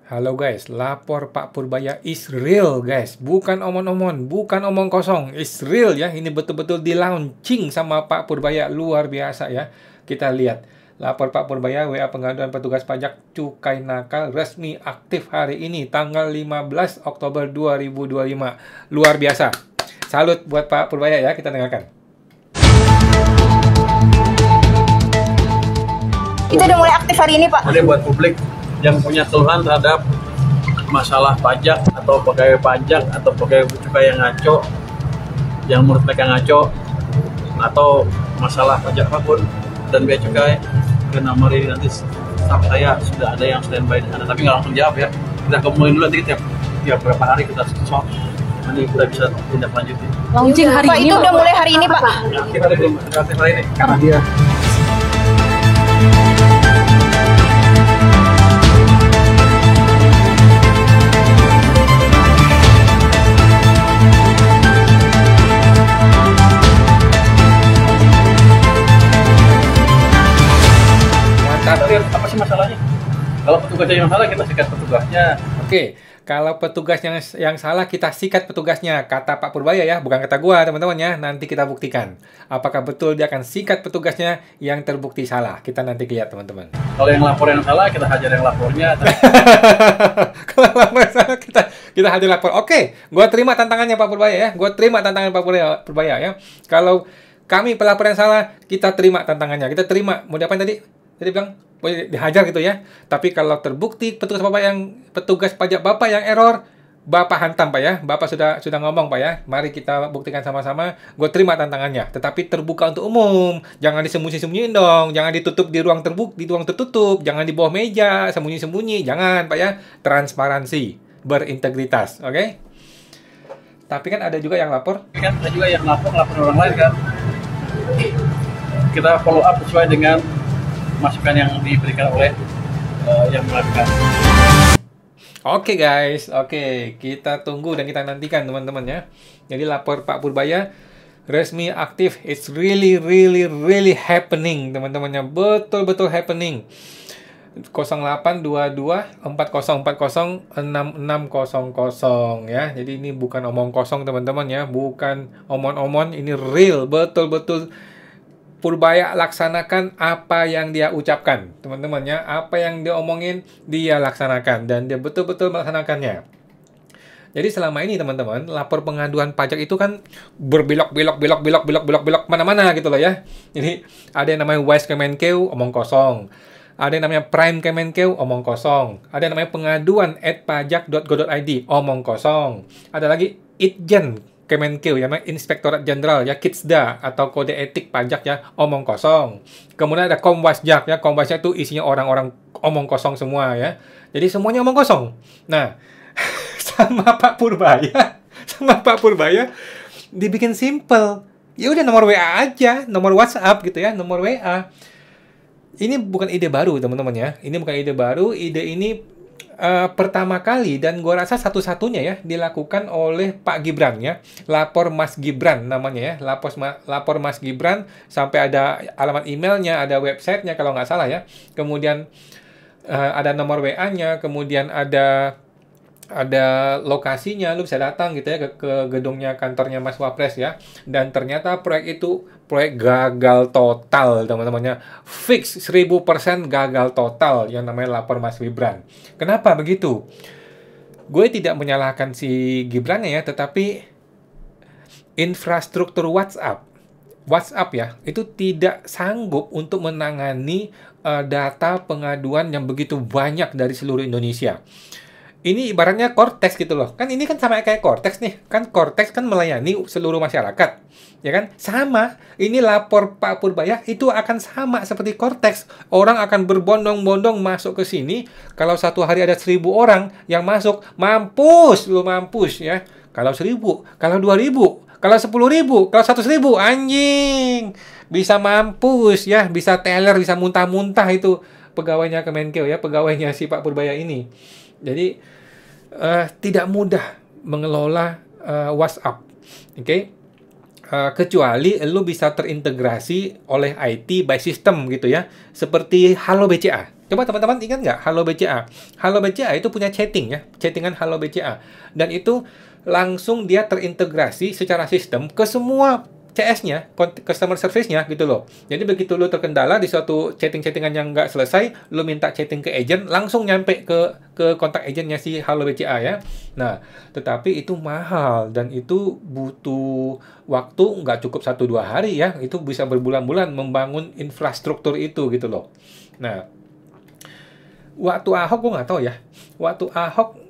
Halo guys, lapor Pak Purbaya is real guys, bukan omong-omong, bukan omong kosong, is real ya. Ini betul-betul di launching sama Pak Purbaya, luar biasa ya. Kita lihat, lapor Pak Purbaya WA pengaduan petugas pajak cukai nakal resmi aktif hari ini tanggal 15 Oktober 2025. Luar biasa. Salut buat Pak Purbaya ya, kita dengarkan. Itu udah mulai aktif hari ini, Pak. Jadi buat publik yang punya keluhan terhadap masalah pajak atau pegawai pajak atau pegawai cukai yang ngaco, yang menurut mereka ngaco, atau masalah pajak apapun dan bea cukai, ke nomor ini nanti staf saya sudah ada yang standby di sana. Tapi nggak langsung jawab ya. Kita kemudian dulu nanti tiap beberapa hari kita screenshot. Nanti kita bisa tindak lanjuti. Launching hari Pak, ini itu udah mulai hari ini, Pak. Ya, kita belum aktif hari ini karena dia apa sih masalahnya? Kalau petugasnya yang salah, kita sikat petugasnya. Oke, kalau petugas yang salah, kita sikat petugasnya. Kata Pak Purbaya ya, bukan kata gua teman-teman ya. Nanti kita buktikan. Apakah betul dia akan sikat petugasnya yang terbukti salah. Kita nanti lihat teman-teman. Kalau yang lapor yang salah, kita hajar yang lapornya. Kalau lapor yang salah, kita hajar lapor. Oke, gua terima tantangannya Pak Purbaya ya. Gua terima tantangan Pak Purbaya ya. Kalau kami pelapor yang salah, kita terima tantangannya. Kita terima. Mau diapain tadi? Jadi bilang boleh dihajar gitu ya. Tapi kalau terbukti petugas pajak Bapak yang error, Bapak hantam Pak ya. Bapak sudah ngomong Pak ya. Mari kita buktikan sama-sama. Gue terima tantangannya. Tetapi terbuka untuk umum. Jangan disembunyi-sembunyiin dong. Jangan ditutup di ruang tertutup. Jangan di bawah meja, sembunyi-sembunyi. Jangan Pak ya. Transparansi, berintegritas. Oke? Tapi kan ada juga yang lapor. Kan ada juga yang lapor orang lain kan. Kita follow up sesuai dengan masukan yang diberikan oleh yang melakukan. Oke guys, oke, kita tunggu dan kita nantikan teman-teman ya. Jadi lapor Pak Purbaya resmi aktif. It's really happening teman-temannya. Betul-betul happening. 0822 4040 6600 ya. Jadi ini bukan omong kosong teman-teman ya, bukan omong-omong, ini real, betul-betul Purbaya laksanakan apa yang dia ucapkan, teman-teman ya. Apa yang dia omongin, dia laksanakan. Dan dia betul-betul melaksanakannya. Jadi selama ini teman-teman, lapor pengaduan pajak itu kan berbelok mana-mana gitu loh ya. Jadi ada yang namanya Wise Kemenkeu, omong kosong. Ada yang namanya Prime Kemenkeu, omong kosong. Ada yang namanya pengaduan@pajak.go.id, omong kosong. Ada lagi Itjen Kemenkeu, ya, Inspektorat Jenderal ya, Kitsda atau kode etik pajak ya, omong kosong. Kemudian ada Komwasjak ya, Komwasjak itu isinya orang-orang omong kosong semua ya. Jadi semuanya omong kosong. Nah, sama Pak Purbaya dibikin simple. Ya udah nomor WA aja, nomor WhatsApp gitu ya, nomor WA. Ini bukan ide baru teman-teman ya. Ini bukan ide baru, ide ini pertama kali dan gua rasa satu-satunya ya dilakukan oleh Pak Gibran ya. Lapor Mas Gibran namanya ya. Lapor Mas Gibran, sampai ada alamat emailnya, ada websitenya kalau nggak salah ya. Kemudian ada nomor WA-nya, kemudian ada lokasinya, lu bisa datang gitu ya ke gedungnya kantornya Mas Wapres ya. Dan ternyata proyek itu proyek gagal total teman-temannya. Fix 1000% gagal total yang namanya lapor Mas Gibran. Kenapa begitu? Gue tidak menyalahkan si Gibrannya ya, tetapi infrastruktur WhatsApp ya, itu tidak sanggup untuk menangani data pengaduan yang begitu banyak dari seluruh Indonesia. Ini ibaratnya Cortex gitu loh. Kan ini kan sama kayak Cortex nih. Kan Cortex kan melayani seluruh masyarakat. Ya kan? Sama. Ini lapor Pak Purbaya itu akan sama seperti Cortex. Orang akan berbondong-bondong masuk ke sini. Kalau satu hari ada 1000 orang yang masuk, mampus ya. Kalau 1000, kalau 2000, kalau 10.000, kalau 100.000, anjing. Bisa mampus ya, bisa teler, bisa muntah-muntah itu pegawainya Kemenkeu ya, pegawainya si Pak Purbaya ini. Jadi tidak mudah mengelola WhatsApp, oke? Kecuali lu bisa terintegrasi oleh IT by system gitu ya, seperti Halo BCA. Coba teman-teman ingat nggak Halo BCA? Halo BCA itu punya chatting ya, chattingan Halo BCA. Dan itu langsung dia terintegrasi secara sistem ke semua CS-nya, customer service-nya gitu loh. Jadi begitu lu terkendala di suatu chatting-chattingan yang nggak selesai, lu minta chatting ke agent, langsung nyampe ke kontak agentnya si Halo BCA ya. Nah, tetapi itu mahal dan itu butuh waktu nggak cukup 1-2 hari ya. Itu bisa berbulan-bulan membangun infrastruktur itu gitu loh. Nah, waktu Ahok gue nggak tahu ya. Waktu Ahok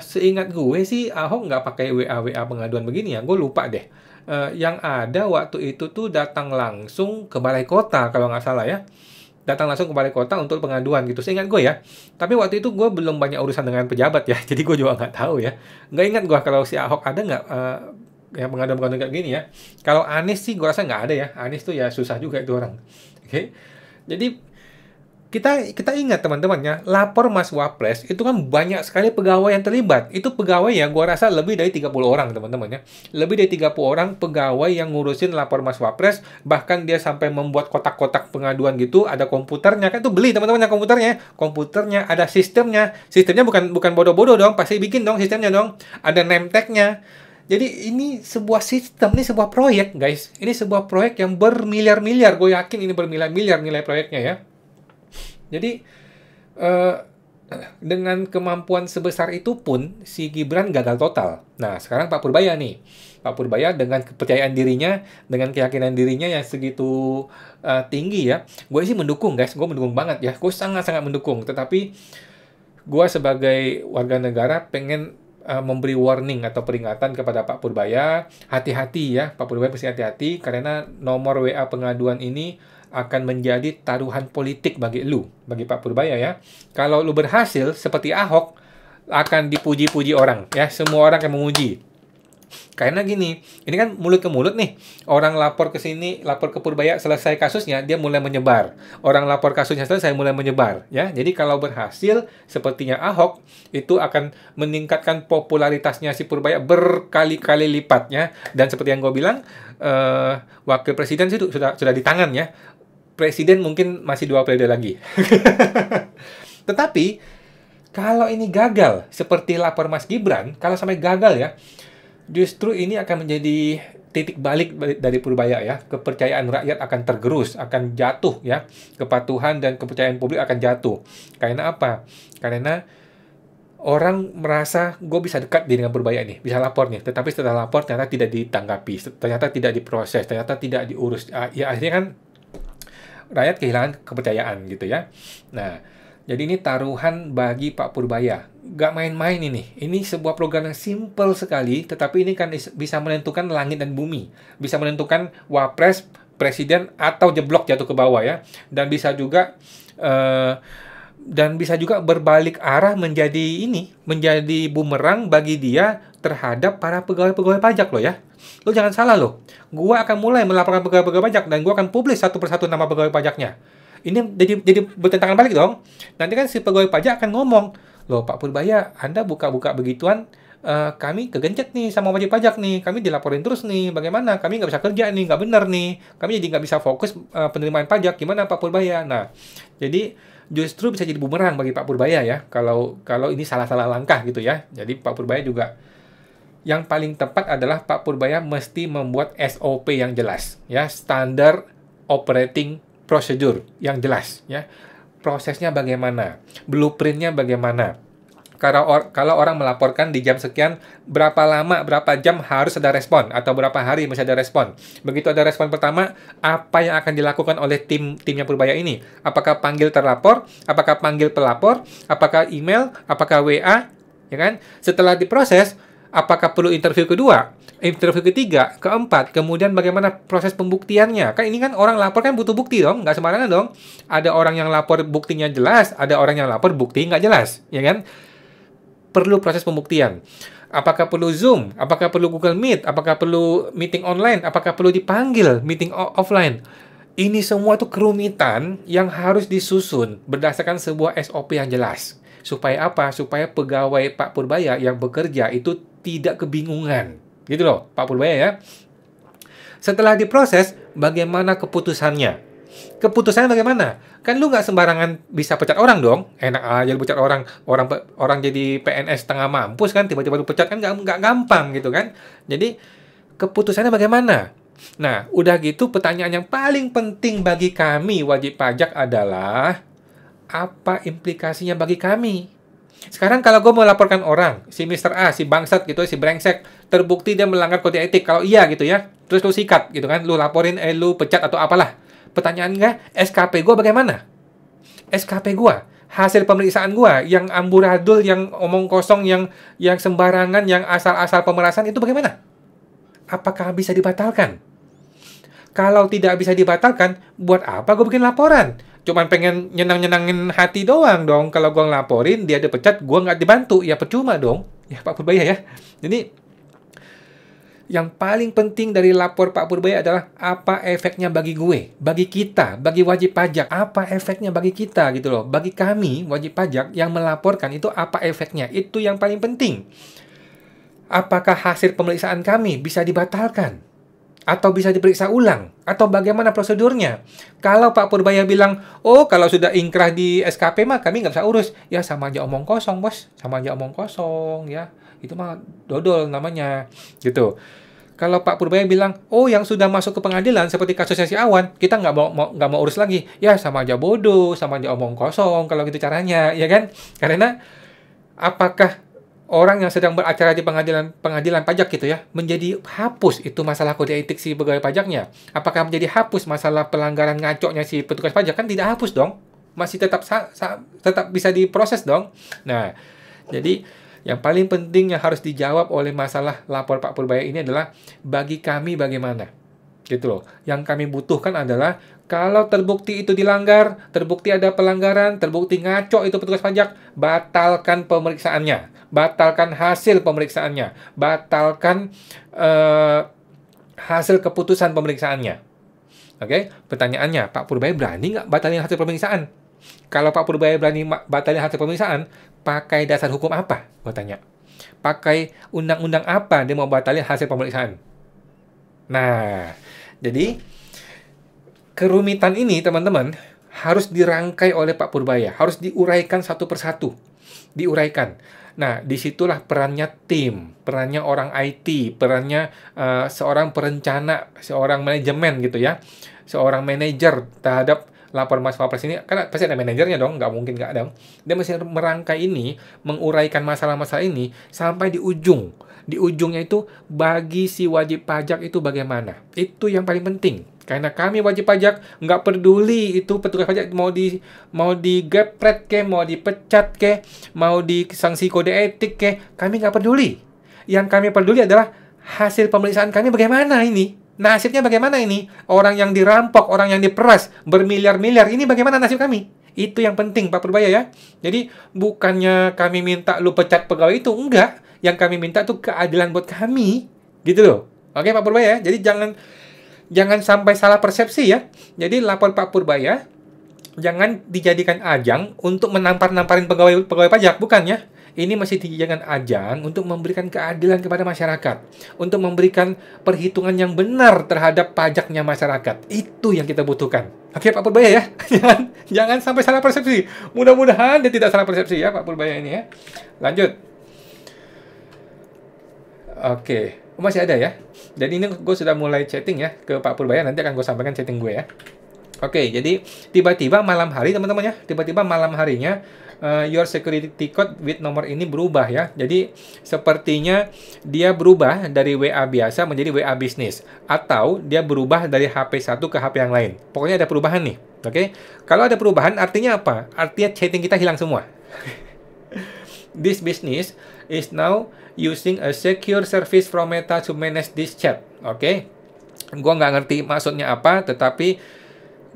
seingat gue sih Ahok nggak pakai WA pengaduan begini ya. Gue lupa deh. Yang ada waktu itu tuh datang langsung ke balai kota kalau nggak salah ya. Datang langsung ke balai kota untuk pengaduan gitu. Seingat gue ya. Tapi waktu itu gue belum banyak urusan dengan pejabat ya. Jadi gue juga nggak tahu ya. Nggak ingat gue kalau si Ahok ada nggak ya pengaduan-pengaduan kayak gini ya. Kalau Anies sih gue rasa nggak ada ya. Anies tuh ya susah juga itu orang. Oke. Jadi kita ingat teman-teman ya, lapor Mas Wapres itu kan banyak sekali pegawai yang terlibat. Itu pegawai ya, gua rasa lebih dari 30 orang teman-teman ya. Lebih dari 30 orang pegawai yang ngurusin lapor Mas Wapres, bahkan dia sampai membuat kotak-kotak pengaduan gitu, ada komputernya, kan itu beli teman-teman ya komputernya. Komputernya ada sistemnya. Sistemnya bukan bodoh-bodoh dong, pasti bikin dong sistemnya dong. Ada name tag-nya. Jadi ini sebuah sistem, ini sebuah proyek guys. Ini sebuah proyek yang bermiliar-miliar. Gue yakin ini bermiliar-miliar nilai proyeknya ya. Jadi dengan kemampuan sebesar itu pun si Gibran gagal total. Nah sekarang Pak Purbaya nih, Pak Purbaya dengan kepercayaan dirinya, dengan keyakinan dirinya yang segitu tinggi ya, gue sih mendukung guys, gue mendukung banget ya, gue sangat-sangat mendukung. Tetapi gue sebagai warga negara pengen memberi warning atau peringatan kepada Pak Purbaya, hati-hati ya, Pak Purbaya mesti hati-hati karena nomor WA pengaduan ini akan menjadi taruhan politik bagi Pak Purbaya ya. Kalau lu berhasil seperti Ahok akan dipuji-puji orang ya, semua orang akan memuji. Karena gini, ini kan mulut ke mulut nih. Orang lapor ke sini, lapor ke Purbaya, selesai kasusnya, dia mulai menyebar. Orang lapor kasusnya selesai, mulai menyebar. Ya, jadi kalau berhasil, sepertinya Ahok, itu akan meningkatkan popularitasnya si Purbaya berkali-kali lipat. Ya. Dan seperti yang gue bilang, Wakil Presiden itu sudah di tangan ya. Presiden mungkin masih 2 periode lagi. Tetapi, kalau ini gagal, seperti lapor Mas Gibran, kalau sampai gagal ya, justru ini akan menjadi titik balik dari Purbaya ya. Kepercayaan rakyat akan tergerus, akan jatuh ya. Kepatuhan dan kepercayaan publik akan jatuh. Karena apa? Karena orang merasa gue bisa dekat dengan Purbaya nih, bisa lapor nih. Tetapi setelah lapor ternyata tidak ditanggapi, ternyata tidak diproses, ternyata tidak diurus. Ya akhirnya kan rakyat kehilangan kepercayaan gitu ya. Nah, jadi ini taruhan bagi Pak Purbaya. Gak main-main ini. Ini sebuah program yang simple sekali, tetapi ini kan bisa menentukan langit dan bumi. Bisa menentukan wapres, presiden, atau jeblok jatuh ke bawah ya. Dan bisa juga berbalik arah menjadi bumerang bagi dia terhadap para pegawai-pegawai pajak loh ya. Lo jangan salah loh. Gua akan mulai melaporkan pegawai-pegawai pajak dan gua akan publish satu persatu nama pegawai pajaknya. Ini jadi bertentangan balik dong. Nanti kan si pegawai pajak akan ngomong, loh Pak Purbaya, Anda buka-buka begituan, kami kegencet nih sama wajib pajak nih, kami dilaporin terus nih, bagaimana? Kami nggak bisa kerja nih, nggak benar nih, kami jadi nggak bisa fokus penerimaan pajak, gimana Pak Purbaya? Nah, jadi justru bisa jadi bumerang bagi Pak Purbaya ya, kalau ini salah-salah langkah gitu ya. Jadi Pak Purbaya juga yang paling tepat adalah Pak Purbaya mesti membuat SOP yang jelas ya, standar operating procedure yang jelas ya. Prosesnya bagaimana? Blueprintnya bagaimana? Kalau orang melaporkan di jam sekian, berapa lama, berapa jam harus ada respon, atau berapa hari masih ada respon. Begitu ada respon pertama, apa yang akan dilakukan oleh timnya Purbaya ini? Apakah panggil terlapor? Apakah panggil pelapor? Apakah email? Apakah WA? Ya kan? Setelah diproses, apakah perlu interview kedua, interview ketiga, keempat, kemudian bagaimana proses pembuktiannya? Kan ini kan orang lapor kan butuh bukti dong, nggak sembarangan dong. Ada orang yang lapor buktinya jelas, ada orang yang lapor bukti nggak jelas, ya kan? Perlu proses pembuktian. Apakah perlu Zoom? Apakah perlu Google Meet? Apakah perlu meeting online? Apakah perlu dipanggil meeting offline? Ini semua tuh kerumitan yang harus disusun berdasarkan sebuah SOP yang jelas. Supaya apa? Supaya pegawai Pak Purbaya yang bekerja itu tidak kebingungan. Gitu loh, Pak Purbaya ya. Setelah diproses, bagaimana keputusannya? Keputusannya bagaimana? Kan lu nggak sembarangan bisa pecat orang dong. Enak aja lu pecat orang. Orang jadi PNS setengah mampus kan, tiba-tiba lu pecat kan nggak gampang gitu kan. Jadi keputusannya bagaimana? Nah, udah gitu pertanyaan yang paling penting bagi kami wajib pajak adalah apa implikasinya bagi kami? Sekarang kalau gue mau laporkan orang, si Mr. A, si bangsat gitu, si brengsek, terbukti dia melanggar kode etik. Kalau iya gitu ya, terus lu sikat gitu kan, lu laporin, lu pecat atau apalah. Pertanyaannya, SKP gue bagaimana? SKP gue, hasil pemeriksaan gue, yang amburadul, yang omong kosong, yang sembarangan, yang asal-asal pemerasan itu bagaimana? Apakah bisa dibatalkan? Kalau tidak bisa dibatalkan, buat apa gue bikin laporan? Cuman pengen nyenang-nyenangin hati doang dong. Kalau gue ngelaporin, dia dipecat, gue nggak dibantu. Ya percuma dong. Ya Pak Purbaya ya. Jadi, yang paling penting dari lapor Pak Purbaya adalah apa efeknya bagi gue, bagi kita, bagi wajib pajak. Apa efeknya bagi kita gitu loh. Bagi kami, wajib pajak yang melaporkan itu apa efeknya. Itu yang paling penting. Apakah hasil pemeriksaan kami bisa dibatalkan? Atau bisa diperiksa ulang? Atau bagaimana prosedurnya? Kalau Pak Purbaya bilang, oh kalau sudah ingkrah di SKP mah kami nggak bisa urus. Ya sama aja omong kosong, bos. Sama aja omong kosong, ya. Itu mah dodol namanya. Gitu. Kalau Pak Purbaya bilang, oh yang sudah masuk ke pengadilan seperti kasusnya si Awan, kita nggak mau urus lagi. Ya sama aja bodoh, sama aja omong kosong kalau gitu caranya, ya kan? Karena apakah orang yang sedang beracara di pengadilan pajak gitu ya, menjadi hapus itu masalah kode etik si pegawai pajaknya? Apakah menjadi hapus masalah pelanggaran ngacoknya si petugas pajak? Kan tidak hapus dong. Masih tetap bisa diproses dong. Nah, jadi yang paling penting yang harus dijawab oleh masalah lapor Pak Purbaya ini adalah bagi kami bagaimana? Gitu loh. Yang kami butuhkan adalah kalau terbukti itu dilanggar, terbukti ada pelanggaran, terbukti ngaco itu petugas pajak, batalkan pemeriksaannya. Batalkan hasil pemeriksaannya. Batalkan hasil keputusan pemeriksaannya. Oke? Pertanyaannya, Pak Purbaya berani nggak batalin hasil pemeriksaan? Kalau Pak Purbaya berani batalin hasil pemeriksaan, pakai dasar hukum apa? Gue tanya. Pakai undang-undang apa dia mau batalin hasil pemeriksaan? Nah, jadi kerumitan ini, teman-teman, harus dirangkai oleh Pak Purbaya. Harus diuraikan satu persatu. Diuraikan. Nah, disitulah perannya tim, perannya orang IT, perannya seorang perencana, seorang manajemen gitu ya. Seorang manajer terhadap lapor Mas Wapres ini, karena pasti ada manajernya dong, nggak mungkin nggak ada. Dia mesti merangkai ini, menguraikan masalah-masalah ini, sampai di ujung. Di ujungnya itu, bagi si wajib pajak itu bagaimana. Itu yang paling penting. Karena kami wajib pajak nggak peduli itu petugas pajak mau digepret ke, mau dipecat ke, mau disanksi kode etik ke, kami nggak peduli. Yang kami peduli adalah hasil pemeriksaan kami bagaimana ini. Nasibnya bagaimana ini? Orang yang dirampok, orang yang diperas bermiliar-miliar, ini bagaimana nasib kami? Itu yang penting Pak Purbaya ya. Jadi bukannya kami minta lu pecat pegawai itu, enggak. Yang kami minta tuh keadilan buat kami, gitu loh. Oke Pak Purbaya ya. Jadi jangan sampai salah persepsi ya. Jadi lapor Pak Purbaya jangan dijadikan ajang untuk menampar-namparin pegawai pajak, bukan ya. Ini masih dijadikan ajang untuk memberikan keadilan kepada masyarakat, untuk memberikan perhitungan yang benar terhadap pajaknya masyarakat. Itu yang kita butuhkan. Oke Pak Purbaya ya. Jangan sampai salah persepsi. Mudah-mudahan dia tidak salah persepsi ya Pak Purbaya ini ya. Lanjut. Oke. Masih ada ya. Dan ini gue sudah mulai chatting ya ke Pak Purbaya. Nanti akan gue sampaikan chatting gue ya. Oke, jadi tiba-tiba malam hari teman-teman ya. Tiba-tiba malam harinya your security code with nomor ini berubah ya. Jadi sepertinya dia berubah dari WA biasa menjadi WA bisnis. Atau dia berubah dari HP satu ke HP yang lain. Pokoknya ada perubahan nih. Oke. Kalau ada perubahan artinya apa? Artinya chatting kita hilang semua. This business is now using a secure service from Meta to manage this chat. Oke. Gua nggak ngerti maksudnya apa, tetapi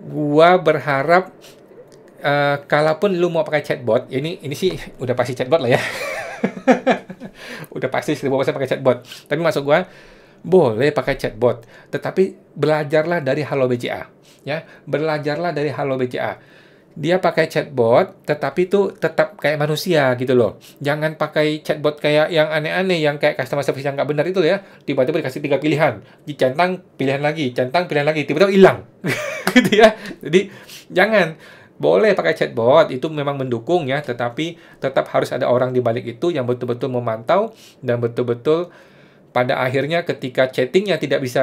gua berharap kalaupun lu mau pakai chatbot, ini sih udah pasti chatbot lah ya. Udah pasti 1000% pakai chatbot. Tapi maksud gua boleh pakai chatbot, tetapi belajarlah dari Halo BCA ya. Belajarlah dari Halo BCA. Dia pakai chatbot, tetapi itu tetap kayak manusia gitu loh. Jangan pakai chatbot kayak yang aneh-aneh, yang kayak customer service yang nggak benar itu ya. Tiba-tiba dikasih 3 pilihan, dicentang pilihan lagi, centang pilihan lagi, tiba-tiba hilang. Gitu ya. Jadi jangan. Boleh pakai chatbot, itu memang mendukung ya, tetapi tetap harus ada orang di balik itu yang betul-betul memantau dan betul-betul pada akhirnya ketika chattingnya tidak bisa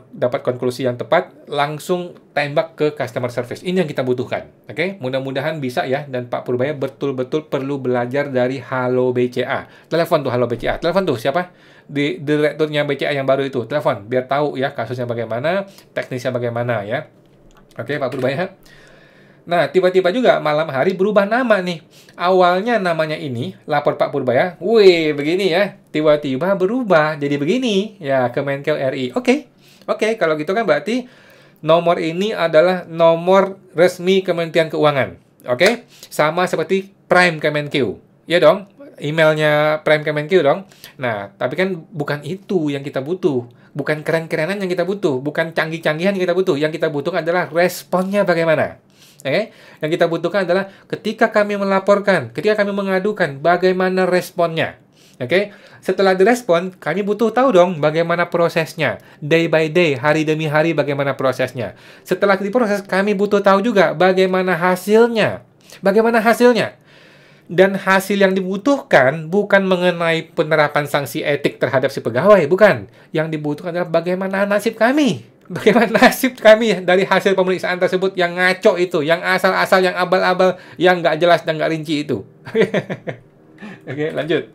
dapat konklusi yang tepat, langsung tembak ke customer service. Ini yang kita butuhkan. Oke, mudah-mudahan bisa ya. Dan Pak Purbaya betul-betul perlu belajar dari Halo BCA. Telepon tuh Halo BCA. Telepon tuh siapa? Direkturnya BCA yang baru itu. Telepon biar tahu ya kasusnya bagaimana, teknisnya bagaimana ya. Oke, Pak Purbaya. Nah, tiba-tiba juga malam hari berubah nama nih. Awalnya namanya ini, lapor Pak Purbaya, wih, begini ya. Tiba-tiba berubah jadi begini. Ya, Kemenkeu RI. Oke, kalau gitu kan berarti nomor ini adalah nomor resmi Kementerian Keuangan. Oke, sama seperti Prime Kemenkeu. Ya dong, emailnya Prime Kemenkeu dong. Nah, tapi kan bukan itu yang kita butuh. Bukan keren-kerenan yang kita butuh. Bukan canggih-canggihan yang kita butuh. Yang kita butuhkan adalah responnya bagaimana. Oke, yang kita butuhkan adalah ketika kami melaporkan, ketika kami mengadukan, bagaimana responnya. Oke, setelah direspon, kami butuh tahu dong bagaimana prosesnya. Day by day, hari demi hari bagaimana prosesnya. Setelah diproses, kami butuh tahu juga bagaimana hasilnya. Bagaimana hasilnya. Dan hasil yang dibutuhkan bukan mengenai penerapan sanksi etik terhadap si pegawai, bukan. Yang dibutuhkan adalah bagaimana nasib kami. Bagaimana nasib kami dari hasil pemeriksaan tersebut yang ngaco itu, yang asal-asal, yang abal-abal, yang nggak jelas dan nggak rinci itu. Oke, lanjut.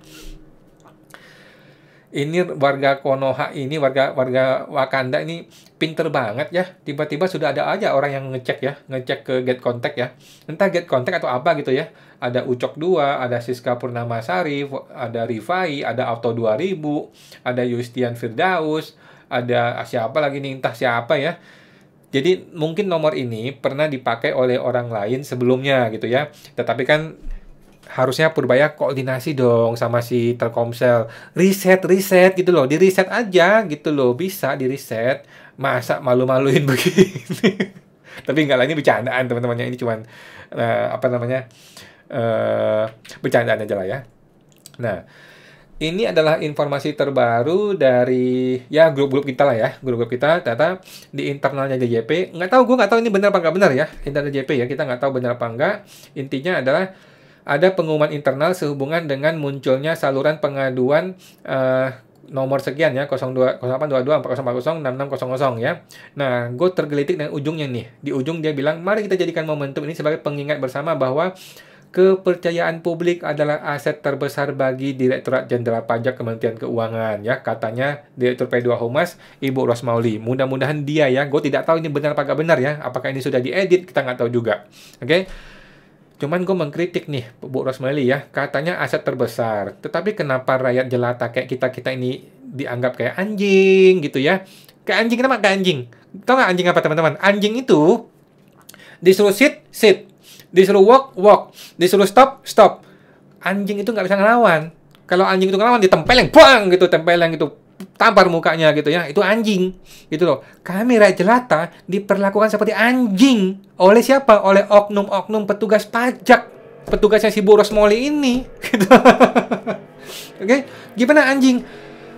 Ini warga Konoha ini, warga Wakanda ini pinter banget ya. Tiba-tiba sudah ada aja orang yang ngecek ke Get Contact ya. Entah Get Contact atau apa gitu ya. Ada Ucok 2, ada Siska Purnamasari, ada Rifai, ada Auto 2000, ada Yustian Firdaus, ada siapa lagi nih, entah siapa ya. Jadi mungkin nomor ini pernah dipakai oleh orang lain sebelumnya gitu ya. Tetapi kan harusnya Purbaya koordinasi dong sama si Telkomsel. Riset gitu loh. Di-reset aja gitu loh. Bisa di-reset. Masa malu-maluin begini. Tapi enggak lah, ini bercandaan teman-temannya. Ini cuman bercandaan aja lah ya. Nah, ini adalah informasi terbaru dari ya grup-grup kita lah ya. Grup-grup kita ternyata di internalnya DJP. Gue nggak tahu ini benar apa nggak benar ya. Internal DJP ya, kita nggak tahu benar apa enggak. Intinya adalah ada pengumuman internal sehubungan dengan munculnya saluran pengaduan nomor sekian ya, 082240406600 ya. Nah, gue tergelitik dengan ujungnya nih. Di ujung dia bilang, mari kita jadikan momentum ini sebagai pengingat bersama bahwa kepercayaan publik adalah aset terbesar bagi Direktorat Jenderal Pajak Kementerian Keuangan ya, katanya Direktur P2 Humas Ibu Rosmauli. Mudah-mudahan dia ya, gue tidak tahu ini benar apa nggak benar ya, apakah ini sudah diedit, kita nggak tahu juga. Oke. Cuman gue mengkritik nih Bu Rosmauli ya, katanya aset terbesar. Tetapi kenapa rakyat jelata kayak kita ini dianggap kayak anjing gitu ya? Kayak anjing, kenapa kayak anjing? Tahu nggak anjing apa teman-teman? Anjing itu disuruh sit, disuruh walk, disuruh stop. Anjing itu nggak bisa ngelawan. Kalau anjing itu ngelawan, ditempeleng, bang gitu, tempeleng gitu, tampar mukanya gitu ya. Itu anjing, gitu loh. Kami rakyat jelata diperlakukan seperti anjing. Oleh siapa? Oleh oknum-oknum petugas pajak. Petugasnya si Bu Rosmauli ini. Gitu. Oke, gimana anjing?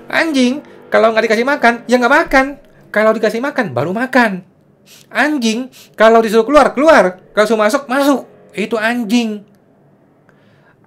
Anjing, kalau nggak dikasih makan, ya nggak makan. Kalau dikasih makan, baru makan. Anjing, kalau disuruh keluar. Kalau disuruh masuk. Itu anjing.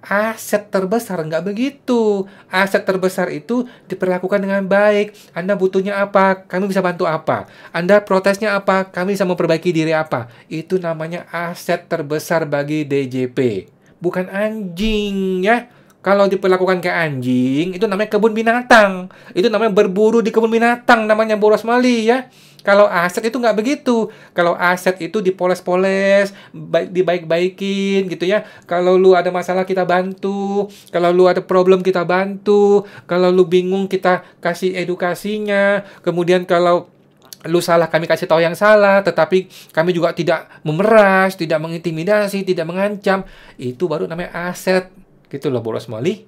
Aset terbesar nggak begitu. Aset terbesar itu diperlakukan dengan baik. Anda butuhnya apa? Kami bisa bantu apa? Anda protesnya apa? Kami bisa memperbaiki diri apa? Itu namanya aset terbesar bagi DJP. Bukan anjing ya. Kalau diperlakukan kayak anjing, itu namanya kebun binatang. Itu namanya berburu di kebun binatang, namanya Bu Rosmauli ya. Kalau aset itu nggak begitu. Kalau aset itu dipoles-poles, dibaik-baikin gitu ya. Kalau lu ada masalah kita bantu. Kalau lu ada problem kita bantu. Kalau lu bingung kita kasih edukasinya. Kemudian kalau lu salah kami kasih tahu yang salah. Tetapi kami juga tidak memeras, tidak mengintimidasi, tidak mengancam. Itu baru namanya aset. Gitu loh Bu Rosmauli.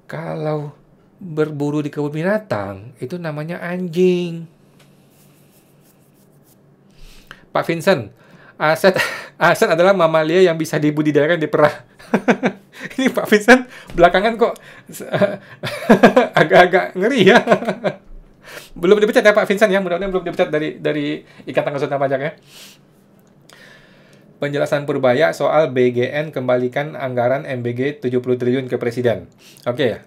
Kalau berburu di kebun binatang, itu namanya anjing. Pak Vincent, aset Aset adalah mamalia yang bisa dibudidayakan di perah. Ini Pak Vincent belakangan kok agak-agak ngeri ya. Belum dipecat ya Pak Vincent ya, mudah-mudahan belum dipecat dari Ikatan Konsultan Pajak ya. Penjelasan Purbaya soal BGN kembalikan anggaran MBG 70 triliun ke Presiden. Oke,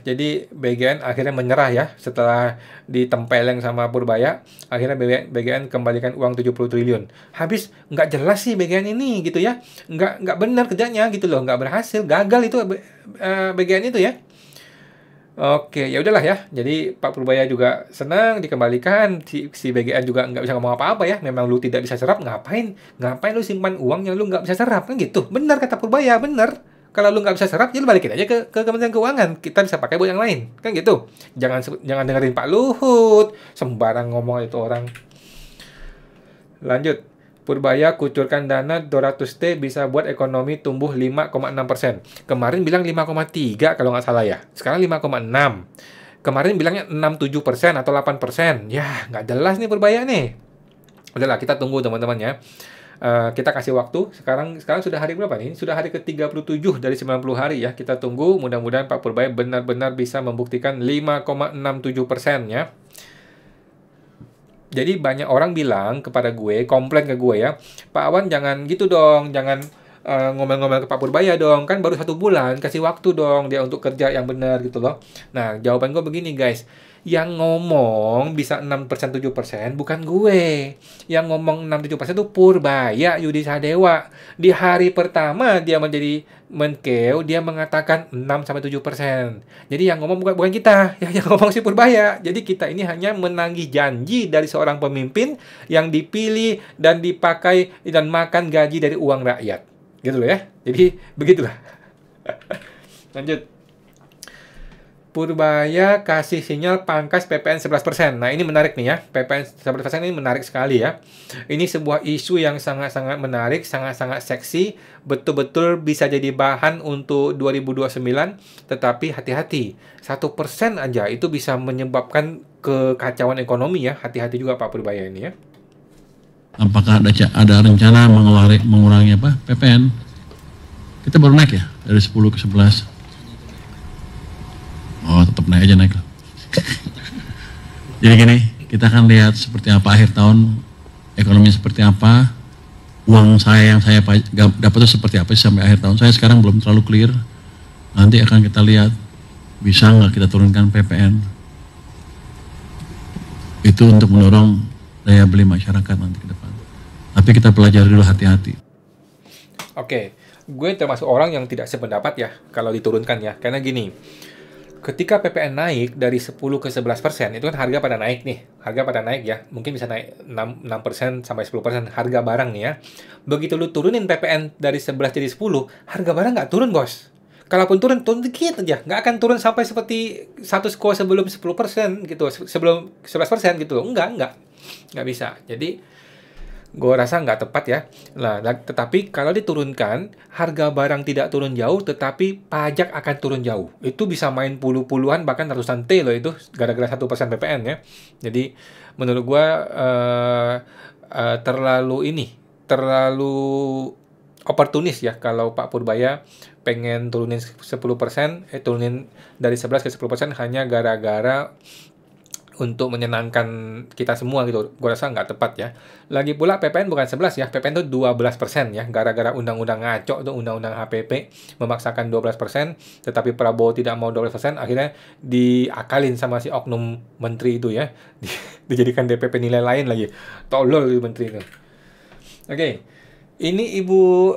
jadi BGN akhirnya menyerah ya setelah ditempeleng sama Purbaya. Akhirnya BGN kembalikan uang 70 triliun. Habis nggak jelas sih BGN ini gitu ya. Nggak benar kerjanya gitu loh, nggak berhasil, gagal itu BGN itu ya. Oke, ya udahlah ya. Jadi Pak Purbaya juga senang dikembalikan. Si BGN juga nggak bisa ngomong apa-apa ya. Memang lu tidak bisa serap, ngapain lu simpan uang yang lu nggak bisa serap kan gitu. Benar kata Purbaya, benar. Kalau lu nggak bisa serap, ya lu balikin aja ke Kementerian Keuangan. Kita bisa pakai buat yang lain, kan gitu. Jangan dengerin Pak Luhut, sembarang ngomong itu orang. Lanjut. Purbaya kucurkan dana 200T bisa buat ekonomi tumbuh 5,6%. Kemarin bilang 5,3 kalau nggak salah ya. Sekarang 5,6. Kemarin bilangnya 67% atau 8%. Ya, nggak jelas nih Purbaya nih. Udahlah, kita tunggu teman-teman ya. Kita kasih waktu. Sekarang sudah hari berapa nih? Sudah hari ke-37 dari 90 hari ya. Kita tunggu. Mudah-mudahan Pak Purbaya benar-benar bisa membuktikan 5,67% ya. Jadi banyak orang bilang kepada gue, komplain ke gue ya, Pak Awan jangan gitu dong, jangan ngomel-ngomel ke Pak Purbaya dong, kan baru 1 bulan, kasih waktu dong dia untuk kerja yang benar gitu loh. Nah, jawaban gue begini guys, yang ngomong bisa 6% 7% bukan gue. Yang ngomong 6-7% itu Purbaya Yudi Sadewa. Di hari pertama dia menjadi Menkeu, dia mengatakan 6-7%. Jadi yang ngomong bukan kita, yang ngomong si Purbaya. Jadi kita ini hanya menagih janji dari seorang pemimpin yang dipilih dan dipakai dan makan gaji dari uang rakyat. Gitu loh ya. Jadi begitulah. Lanjut. Purbaya kasih sinyal pangkas PPN 11%. Nah, ini menarik nih ya. PPN 11% ini menarik sekali ya. Ini sebuah isu yang sangat-sangat menarik, sangat-sangat seksi, betul-betul bisa jadi bahan untuk 2029, tetapi hati-hati. 1% aja itu bisa menyebabkan kekacauan ekonomi ya. Hati-hati juga Pak Purbaya ini ya. Apakah ada rencana mengurangi PPN? Kita baru naik ya, dari 10 ke 11. Oh, tetap naik aja naik. Jadi gini, kita akan lihat seperti apa akhir tahun, ekonomi seperti apa, uang saya yang saya dapat itu seperti apa sampai akhir tahun. Saya sekarang belum terlalu clear. Nanti akan kita lihat bisa nggak kita turunkan PPN. Itu untuk mendorong daya beli masyarakat nanti ke depan. Tapi kita pelajari dulu hati-hati. Oke, gue termasuk orang yang tidak sependapat ya kalau diturunkan ya. Karena gini, ketika PPN naik dari 10 ke 11%, itu kan harga pada naik nih. Harga pada naik ya. Mungkin bisa naik 6% sampai 10% harga barang nih ya. Begitu lu turunin PPN dari 11 jadi 10, harga barang nggak turun, bos. Kalaupun turun dikit aja. Nggak akan turun sampai seperti status quo sebelum 10% gitu. Sebelum 11% gitu. Nggak bisa. Jadi gue rasa nggak tepat ya. Nah, tetapi kalau diturunkan, harga barang tidak turun jauh, tetapi pajak akan turun jauh. Itu bisa main puluhan bahkan ratusan T loh itu, gara-gara 1% PPN ya. Jadi menurut gue terlalu oportunis ya kalau Pak Purbaya pengen turunin 10%, turunin dari 11 ke 10% hanya gara-gara untuk menyenangkan kita semua gitu. Gue rasa nggak tepat ya. Lagi pula PPN bukan 11 ya, PPN itu 12% ya. Gara-gara undang-undang ngaco itu, undang-undang HPP memaksakan 12%, tetapi Prabowo tidak mau 12%, akhirnya diakalin sama si oknum menteri itu ya. Dijadikan DPP nilai lain lagi. Tolol itu menteri itu. Oke. Ini Ibu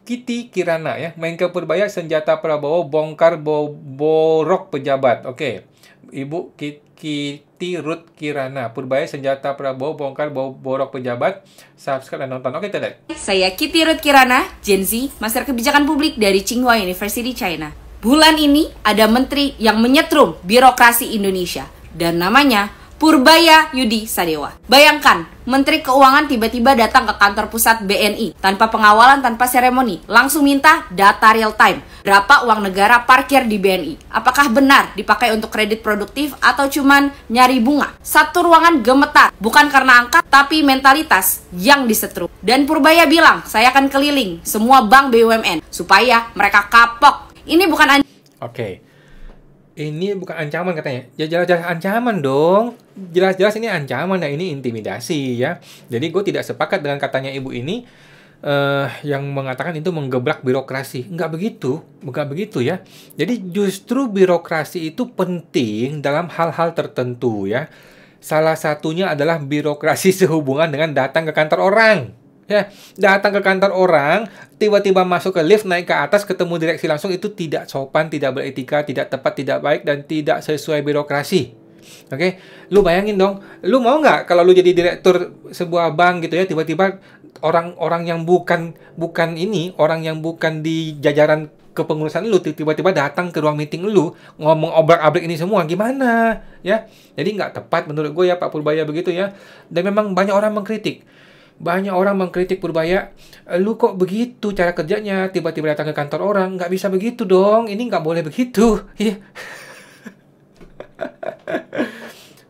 Kitty Kirana ya. Menkeu Purbaya senjata Prabowo bongkar borok pejabat. Oke. Ibu Kitty Ruth Kirana, Purbaya senjata Prabowo bongkar borok pejabat. Subscribe dan nonton. Oke, kita lihat. Saya Kitty Ruth Kirana, Gen Z, Master Kebijakan Publik dari Tsinghua University, China. Bulan ini ada menteri yang menyetrum birokrasi Indonesia dan namanya Purbaya Yudi Sadewa. Bayangkan, Menteri Keuangan tiba-tiba datang ke kantor pusat BNI tanpa pengawalan, tanpa seremoni, langsung minta data real time. Berapa uang negara parkir di BNI? Apakah benar dipakai untuk kredit produktif atau cuman nyari bunga? Satu ruangan gemetar, bukan karena angka, tapi mentalitas yang disetrum. Dan Purbaya bilang, saya akan keliling semua bank BUMN supaya mereka kapok. Ini bukan Oke. Ini bukan ancaman katanya. Ya jelas-jelas ancaman dong. Jelas-jelas ini ancaman dan ini intimidasi ya. Jadi gue tidak sepakat dengan katanya ibu ini yang mengatakan itu menggebrak birokrasi. Enggak begitu ya. Jadi justru birokrasi itu penting dalam hal-hal tertentu ya. Salah satunya adalah birokrasi sehubungan dengan datang ke kantor orang. Ya, datang ke kantor orang, tiba-tiba masuk ke lift, naik ke atas, ketemu direksi langsung, itu tidak sopan, tidak beretika, tidak tepat, tidak baik, dan tidak sesuai birokrasi. Oke, lu bayangin dong, lu mau nggak kalau lu jadi direktur sebuah bank gitu ya, tiba-tiba orang-orang yang bukan orang yang bukan di jajaran kepengurusan lu, tiba-tiba datang ke ruang meeting lu, ngomong obrak-abrik ini semua, gimana? Ya, jadi nggak tepat menurut gue ya Pak Purbaya begitu ya, dan memang banyak orang mengkritik. Purbaya, lu kok begitu cara kerjanya, tiba-tiba datang ke kantor orang, nggak bisa begitu dong, ini nggak boleh begitu.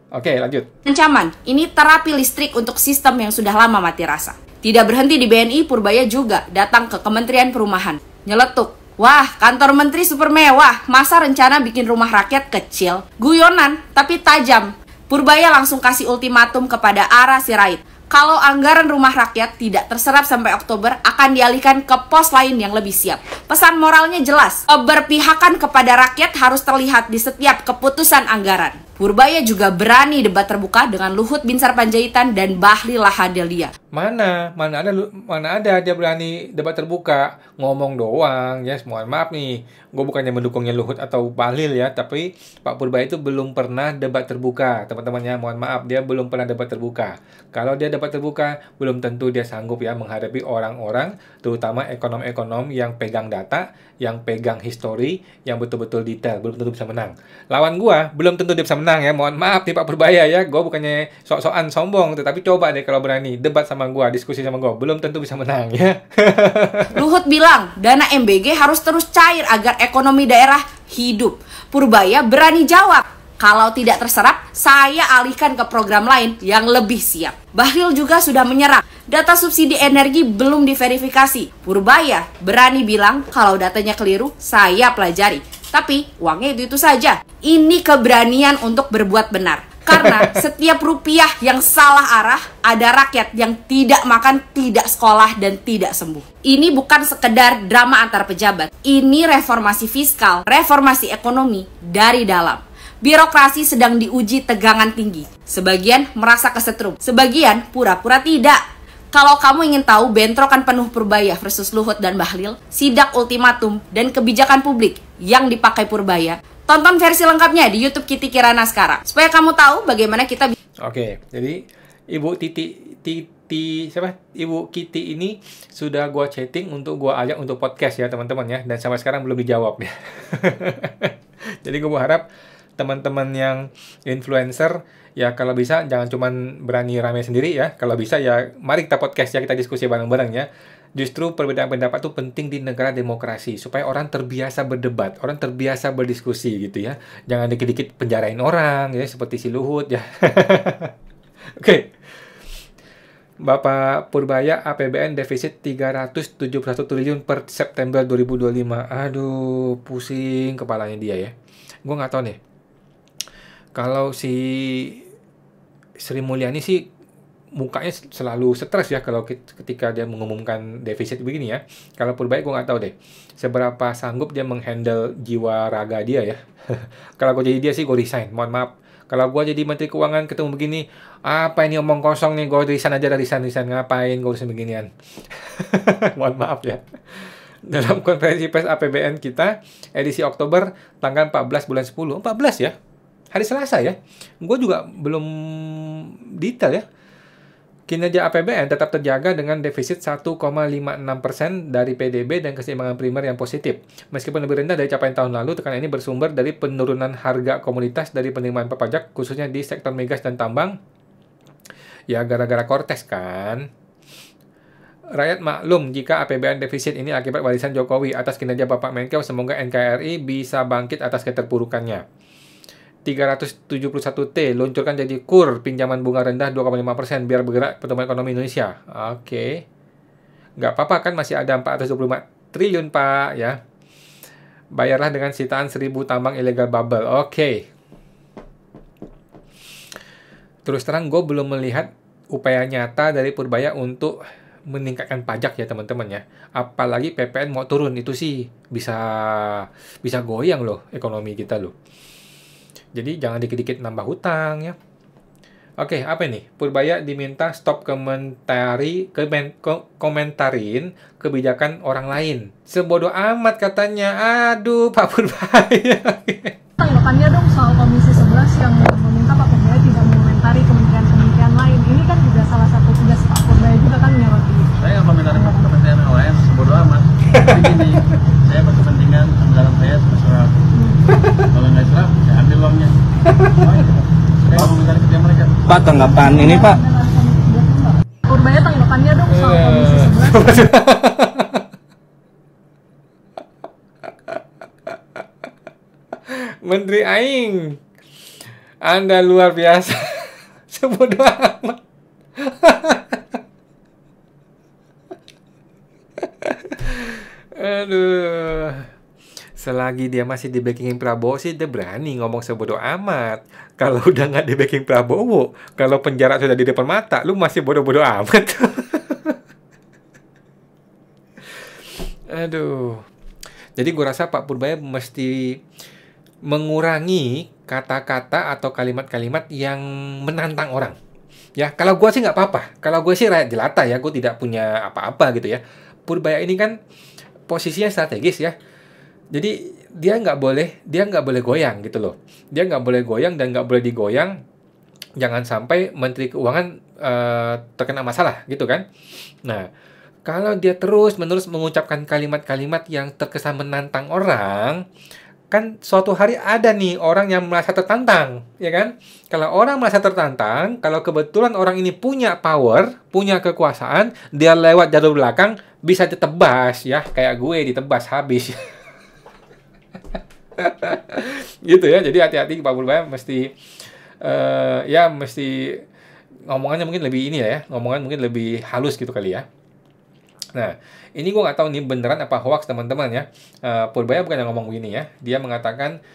Oke, lanjut. ancaman, ini terapi listrik untuk sistem yang sudah lama mati rasa. Tidak berhenti di BNI, Purbaya juga datang ke Kementerian Perumahan. Nyeletuk, wah kantor menteri super mewah, masa rencana bikin rumah rakyat kecil? Guyonan, tapi tajam. Purbaya langsung kasih ultimatum kepada Ara Sirait. Kalau anggaran rumah rakyat tidak terserap sampai Oktober, akan dialihkan ke pos lain yang lebih siap. Pesan moralnya jelas, keberpihakan kepada rakyat harus terlihat di setiap keputusan anggaran. Purbaya juga berani debat terbuka dengan Luhut Binsar Panjaitan dan Bahlil Lahadalia. Mana ada dia berani debat terbuka, ngomong doang ya. Mohon maaf nih, gue bukannya mendukungnya Luhut atau Bahlil ya, tapi Pak Purbaya itu belum pernah debat terbuka, teman-temannya. Mohon maaf, dia belum pernah debat terbuka. Kalau dia debat terbuka, belum tentu dia sanggup ya menghadapi orang-orang, terutama ekonom-ekonom yang pegang data, yang pegang histori, yang betul-betul detail. Belum tentu bisa menang. Lawan gua belum tentu dia bisa menang ya. Mohon maaf nih Pak Purbaya ya, gua bukannya sok-sokan sombong, tetapi coba deh kalau berani debat sama gua, diskusi sama gua, belum tentu bisa menang ya. Luhut bilang, dana MBG harus terus cair agar ekonomi daerah hidup. Purbaya berani jawab, kalau tidak terserap, saya alihkan ke program lain yang lebih siap. Bahlil juga sudah menyerang. Data subsidi energi belum diverifikasi. Purbaya berani bilang kalau datanya keliru, saya pelajari. Tapi uangnya itu saja. Ini keberanian untuk berbuat benar. Karena setiap rupiah yang salah arah, ada rakyat yang tidak makan, tidak sekolah, dan tidak sembuh. Ini bukan sekedar drama antar pejabat. Ini reformasi fiskal, reformasi ekonomi dari dalam. Birokrasi sedang diuji tegangan tinggi. Sebagian merasa kesetrum, sebagian pura-pura tidak. Kalau kamu ingin tahu bentrokan penuh Purbaya versus Luhut dan Bahlil, sidak ultimatum dan kebijakan publik yang dipakai Purbaya, tonton versi lengkapnya di YouTube Kitty Kirana sekarang. Supaya kamu tahu bagaimana kita Oke, jadi Ibu Ibu Kitty ini sudah gua chatting untuk gua ajak untuk podcast ya teman-teman ya, dan sampai sekarang belum dijawab ya. Jadi gua berharap teman-teman yang influencer ya, kalau bisa jangan cuman berani rame sendiri ya. Kalau bisa ya mari kita podcast ya, kita diskusi bareng-bareng ya. Justru perbedaan pendapat itu penting di negara demokrasi supaya orang terbiasa berdebat, orang terbiasa berdiskusi gitu ya. Jangan dikit-dikit penjarain orang ya seperti si Luhut ya. Oke. Bapak Purbaya APBN defisit 371 triliun per September 2025. Aduh, pusing kepalanya dia ya. Gue nggak tahu nih. Kalau si Sri Mulyani sih mukanya selalu stres ya kalau ketika dia mengumumkan defisit begini ya. Kalau Purbaya gue nggak tahu deh seberapa sanggup dia menghandle jiwa raga dia ya. Kalau gue jadi dia sih gue resign. Mohon maaf. Kalau gue jadi Menteri Keuangan ketemu begini, apa ini omong kosong nih, gue resign aja, resign ngapain gue urusin beginian. Mohon maaf ya. Dalam konferensi pers APBN kita edisi Oktober tanggal 14 bulan 10, 14 ya. Hari Selasa ya. Gue juga belum detail ya. Kinerja APBN tetap terjaga dengan defisit 1,56% dari PDB dan keseimbangan primer yang positif. Meskipun lebih rendah dari capaian tahun lalu, tekanan ini bersumber dari penurunan harga komoditas dari penerimaan pajak, khususnya di sektor migas dan tambang. Ya, gara-gara Cortez kan. Rakyat maklum jika APBN defisit ini akibat warisan Jokowi atas kinerja Bapak Menkeu. Semoga NKRI bisa bangkit atas keterpurukannya. 371T luncurkan jadi KUR pinjaman bunga rendah 2,5% biar bergerak pertumbuhan ekonomi Indonesia. Oke. Nggak apa-apa kan, masih ada 425 triliun Pak ya. Bayarlah dengan sitaan 1.000 tambang ilegal bubble. Oke. Terus terang gue belum melihat upaya nyata dari Purbaya untuk meningkatkan pajak ya teman-teman ya. Apalagi PPN mau turun, itu sih bisa goyang loh ekonomi kita loh. Jadi jangan dikit-dikit nambah hutang ya. Oke, apa ini? Purbaya diminta stop komentarin kebijakan orang lain. Sebodoh amat katanya. Aduh, Pak Purbaya. Tanggapannya dong soal Komisi 11 yang meminta Pak Purbaya tidak mengomentari kementerian-kementerian lain. Ini kan juga salah satu tugas Pak Purbaya juga kan menyoroti. Saya nggak komentari kementerian yang lain, sebodoh amat. Tapi gini, saya berkepentingan anggaran saya terserah. Kalau nggak serap, saya ambil uangnya. Saya nggak komentari kerja mereka. Pak, tanggapan ini Pak. Purbaya tanggapannya dong soal Komisi 11. Menteri Aing, Anda luar biasa. Sebodoh amat. Aduh. Selagi dia masih di backingin Prabowo sih, dia berani ngomong sebodoh amat. Kalau udah nggak di backing Prabowo, kalau penjara sudah di depan mata, lu masih bodoh-bodoh amat. Aduh. Jadi gue rasa Pak Purbaya mesti mengurangi kata-kata atau kalimat-kalimat yang menantang orang. Ya, kalau gue sih nggak apa-apa. Kalau gue sih rakyat jelata ya, gue tidak punya apa-apa gitu ya. Purbaya ini kan posisinya strategis ya. Jadi dia nggak boleh goyang gitu loh. Dia nggak boleh goyang dan nggak boleh digoyang. Jangan sampai Menteri Keuangan terkena masalah gitu kan. Nah, kalau dia terus-menerus mengucapkan kalimat-kalimat yang terkesan menantang orang, kan suatu hari ada nih orang yang merasa tertantang, ya kan? Kalau orang merasa tertantang, kalau kebetulan orang ini punya power, punya kekuasaan, dia lewat jalur belakang, bisa ditebas ya, kayak gue ditebas habis. Gitu ya, jadi hati-hati Pak Purbaya mesti mesti ngomongannya mungkin lebih ini ya, ngomongan mungkin lebih halus gitu kali ya. Nah, ini gue nggak tahu nih beneran apa hoax teman-teman ya. Purbaya bukan yang ngomong begini ya. Dia mengatakan,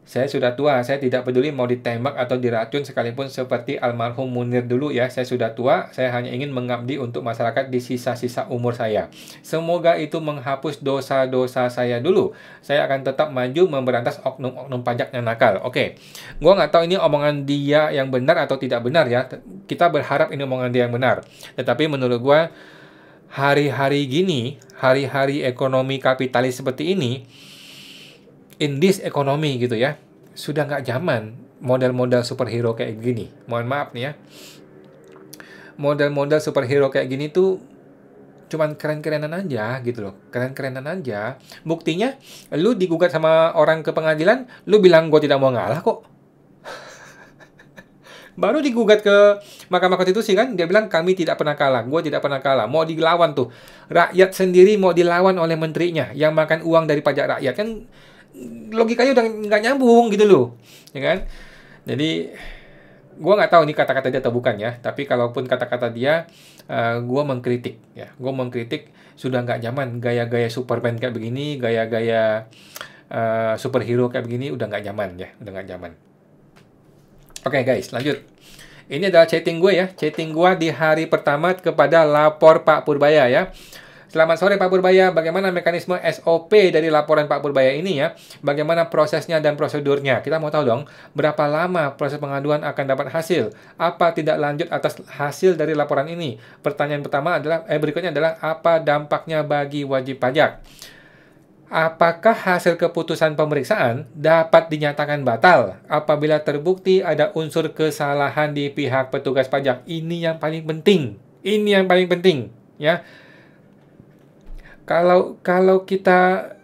saya sudah tua, saya tidak peduli mau ditembak atau diracun sekalipun seperti almarhum Munir dulu ya. Saya sudah tua, saya hanya ingin mengabdi untuk masyarakat di sisa-sisa umur saya. Semoga itu menghapus dosa-dosa saya dulu. Saya akan tetap maju memberantas oknum-oknum pajak yang nakal. Oke, gue nggak tahu ini omongan dia yang benar atau tidak benar ya. Kita berharap ini omongan dia yang benar. Tetapi menurut gue, hari-hari gini, hari-hari ekonomi kapitalis seperti ini, in this economy gitu ya, sudah nggak zaman model-model superhero kayak gini. Mohon maaf nih ya, model-model superhero kayak gini tuh cuman keren-kerenan aja gitu loh, keren-kerenan aja. Buktinya, lu digugat sama orang ke pengadilan, lu bilang gue tidak mau ngalah kok. Baru digugat ke Mahkamah Konstitusi kan, dia bilang kami tidak pernah kalah, gue tidak pernah kalah. Mau dilawan tuh, rakyat sendiri mau dilawan oleh menterinya yang makan uang dari pajak rakyat kan, logikanya udah nggak nyambung gitu loh, ya kan? Jadi gue nggak tahu ini kata-kata dia atau bukan ya, tapi kalaupun kata-kata dia, gue mengkritik ya, gue mengkritik sudah nggak zaman gaya-gaya Superman kayak begini, gaya-gaya superhero kayak begini udah nggak zaman ya, udah nggak zaman. Oke guys, lanjut. Ini adalah chatting gue ya. Chatting gue di hari pertama kepada lapor Pak Purbaya ya. Selamat sore Pak Purbaya. Bagaimana mekanisme SOP dari laporan Pak Purbaya ini ya? Bagaimana prosesnya dan prosedurnya? Kita mau tahu dong, berapa lama proses pengaduan akan dapat hasil? Apa tidak lanjut atas hasil dari laporan ini? Pertanyaan pertama adalah, berikutnya adalah apa dampaknya bagi wajib pajak? Apakah hasil keputusan pemeriksaan dapat dinyatakan batal apabila terbukti ada unsur kesalahan di pihak petugas pajak? Ini yang paling penting. Ini yang paling penting, ya. Kalau kita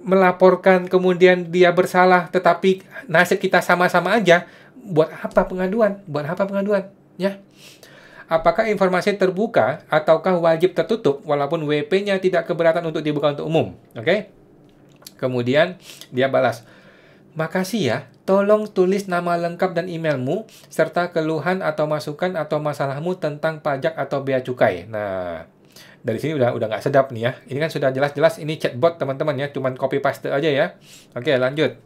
melaporkan kemudian dia bersalah tetapi nasib kita sama-sama aja, buat apa pengaduan? Buat apa pengaduan, ya? Apakah informasi terbuka ataukah wajib tertutup walaupun WP-nya tidak keberatan untuk dibuka untuk umum? Oke? Kemudian dia balas, "Makasih ya, tolong tulis nama lengkap dan emailmu serta keluhan atau masukan atau masalahmu tentang pajak atau bea cukai." Nah, dari sini udah nggak sedap nih ya. Ini kan sudah jelas-jelas ini chatbot teman-teman ya, cuman copy paste aja ya. Oke, lanjut.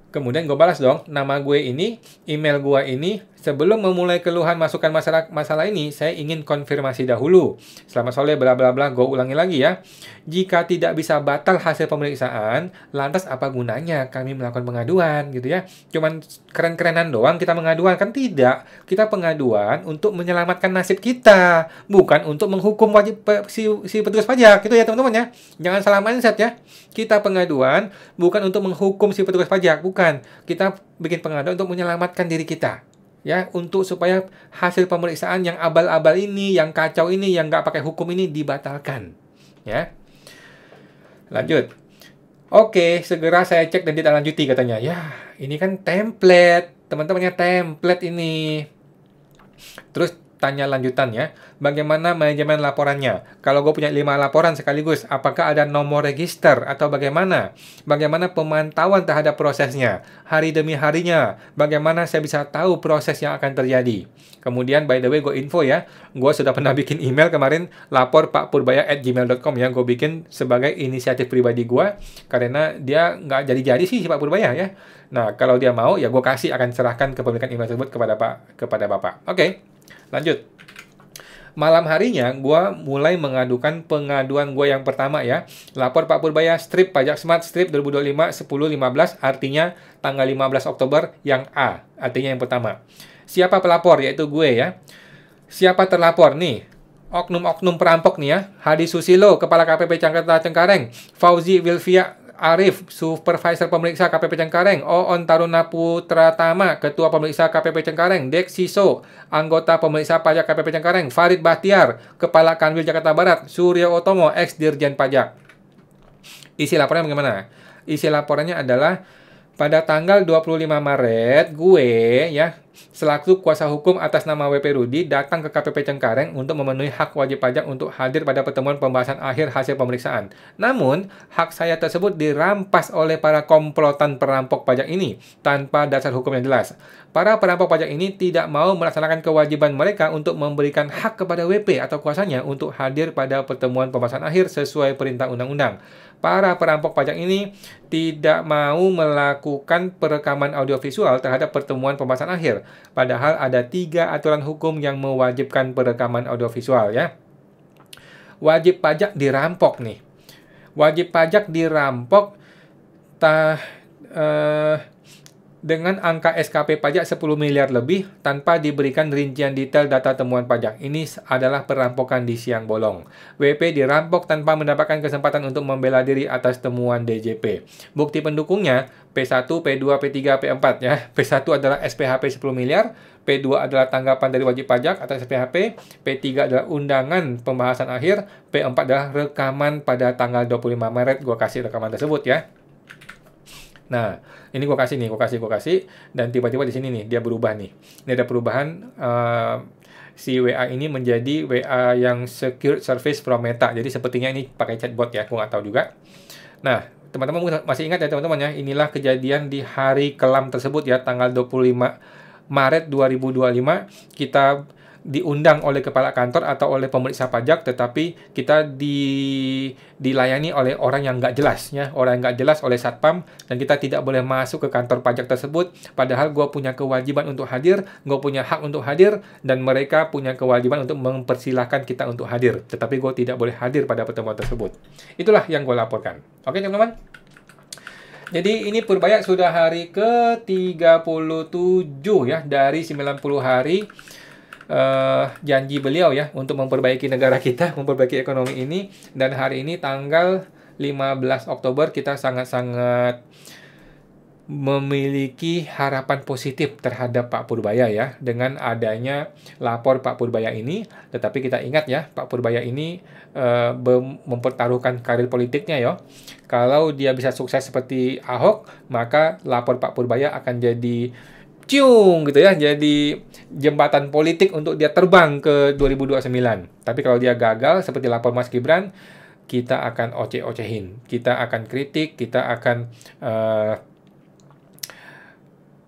Kemudian gue balas dong, nama gue ini, email gue ini. Sebelum memulai keluhan masukan masalah ini, saya ingin konfirmasi dahulu. Selamat sore, bla bla bla. Gue ulangi lagi ya. Jika tidak bisa batal hasil pemeriksaan, lantas apa gunanya kami melakukan pengaduan gitu ya? Cuman keren-kerenan doang kita mengaduan, kan tidak. Kita pengaduan untuk menyelamatkan nasib kita, bukan untuk menghukum wajib si petugas pajak. Gitu ya teman-teman ya. Jangan salah mindset ya. Kita pengaduan bukan untuk menghukum si petugas pajak, bukan. Kita bikin pengaduan untuk menyelamatkan diri kita. Ya, untuk supaya hasil pemeriksaan yang abal-abal ini, yang kacau ini, yang nggak pakai hukum ini dibatalkan. Ya. Lanjut. Oke, segera saya cek dan ditindaklanjuti katanya. Ya, ini kan template. Teman-temannya template ini. Terus tanya lanjutannya, bagaimana manajemen laporannya? Kalau gue punya 5 laporan sekaligus, apakah ada nomor register atau bagaimana? Bagaimana pemantauan terhadap prosesnya? Hari demi harinya, bagaimana saya bisa tahu proses yang akan terjadi? Kemudian, by the way, gue info ya, gue sudah pernah bikin email kemarin, lapor pakpurbaya@gmail.com ya, gue bikin sebagai inisiatif pribadi gue, karena dia nggak jadi-jadi sih si Pak Purbaya ya. Nah, kalau dia mau, ya gue akan serahkan kepemilikan email tersebut kepada Bapak. Oke. Lanjut. Malam harinya, gue mulai mengadukan pengaduan gue yang pertama ya. Lapor Pak Purbaya strip pajak smart strip 2025 10-15, artinya tanggal 15 Oktober yang A. Artinya yang pertama. Siapa pelapor? Yaitu gue ya. Siapa terlapor nih? Oknum-oknum perampok nih ya. Hadi Susilo, Kepala KPP Cengkareng. Fauzi Wilfia Arif, Supervisor Pemeriksa KPP Cengkareng. Oon Taruna Putratama, Ketua Pemeriksa KPP Cengkareng. Dek Siso, Anggota Pemeriksa Pajak KPP Cengkareng. Farid Bahtiar, Kepala Kanwil Jakarta Barat. Surya Otomo, Ex-Dirjen Pajak. Isi laporannya bagaimana? Isi laporannya adalah pada tanggal 25 Maret, gue ya, selaku kuasa hukum atas nama WP Rudi datang ke KPP Cengkareng untuk memenuhi hak wajib pajak untuk hadir pada pertemuan pembahasan akhir hasil pemeriksaan. Namun, hak saya tersebut dirampas oleh para komplotan perampok pajak ini tanpa dasar hukum yang jelas. Para perampok pajak ini tidak mau melaksanakan kewajiban mereka untuk memberikan hak kepada WP atau kuasanya untuk hadir pada pertemuan pembahasan akhir sesuai perintah undang-undang. Para perampok pajak ini tidak mau melakukan perekaman audiovisual terhadap pertemuan pembahasan akhir. Padahal ada 3 aturan hukum yang mewajibkan perekaman audiovisual ya. Wajib pajak dirampok nih. Wajib pajak dirampok dengan angka SKP pajak 10 miliar lebih tanpa diberikan rincian detail data temuan pajak. Ini adalah perampokan di siang bolong. WP dirampok tanpa mendapatkan kesempatan untuk membela diri atas temuan DJP. Bukti pendukungnya P1, P2, P3, P4 ya. P1 adalah SPHP 10 miliar, P2 adalah tanggapan dari wajib pajak atas SPHP, P3 adalah undangan pembahasan akhir, P4 adalah rekaman pada tanggal 25 Maret. Gua kasih rekaman tersebut ya. Nah, ini gue kasih, dan tiba-tiba di sini nih dia berubah nih. Ini ada perubahan si WA ini menjadi WA yang secure service from Meta. Jadi sepertinya ini pakai chatbot ya, gue nggak tahu juga. Nah, teman-teman masih ingat ya teman-teman ya, inilah kejadian di hari kelam tersebut ya, tanggal 25 Maret 2025 kita diundang oleh kepala kantor atau oleh pemeriksa pajak, tetapi kita dilayani oleh orang yang nggak jelas ya, orang yang nggak jelas oleh satpam, dan kita tidak boleh masuk ke kantor pajak tersebut. Padahal gue punya kewajiban untuk hadir, gue punya hak untuk hadir, dan mereka punya kewajiban untuk mempersilahkan kita untuk hadir, tetapi gue tidak boleh hadir pada pertemuan tersebut. Itulah yang gue laporkan. Oke teman-teman. Jadi ini Purbaya sudah hari ke-37 ya dari 90 hari janji beliau ya untuk memperbaiki negara kita, memperbaiki ekonomi ini, dan hari ini tanggal 15 Oktober kita sangat-sangat memiliki harapan positif terhadap Pak Purbaya ya dengan adanya lapor Pak Purbaya ini. Tetapi kita ingat ya, Pak Purbaya ini mempertaruhkan karir politiknya ya. Kalau dia bisa sukses seperti Ahok, maka lapor Pak Purbaya akan jadi ciung gitu ya, jadi jembatan politik untuk dia terbang ke 2029. Tapi kalau dia gagal seperti lapor Mas Gibran, kita akan oceh-ocehin, kita akan kritik, kita akan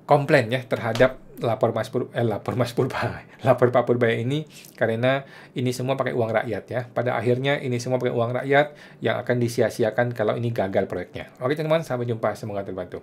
komplain ya terhadap lapor Pak Purbaya ini, karena ini semua pakai uang rakyat ya. Pada akhirnya ini semua pakai uang rakyat yang akan disia-siakan kalau ini gagal proyeknya. Oke teman-teman, sampai jumpa, semoga terbantu.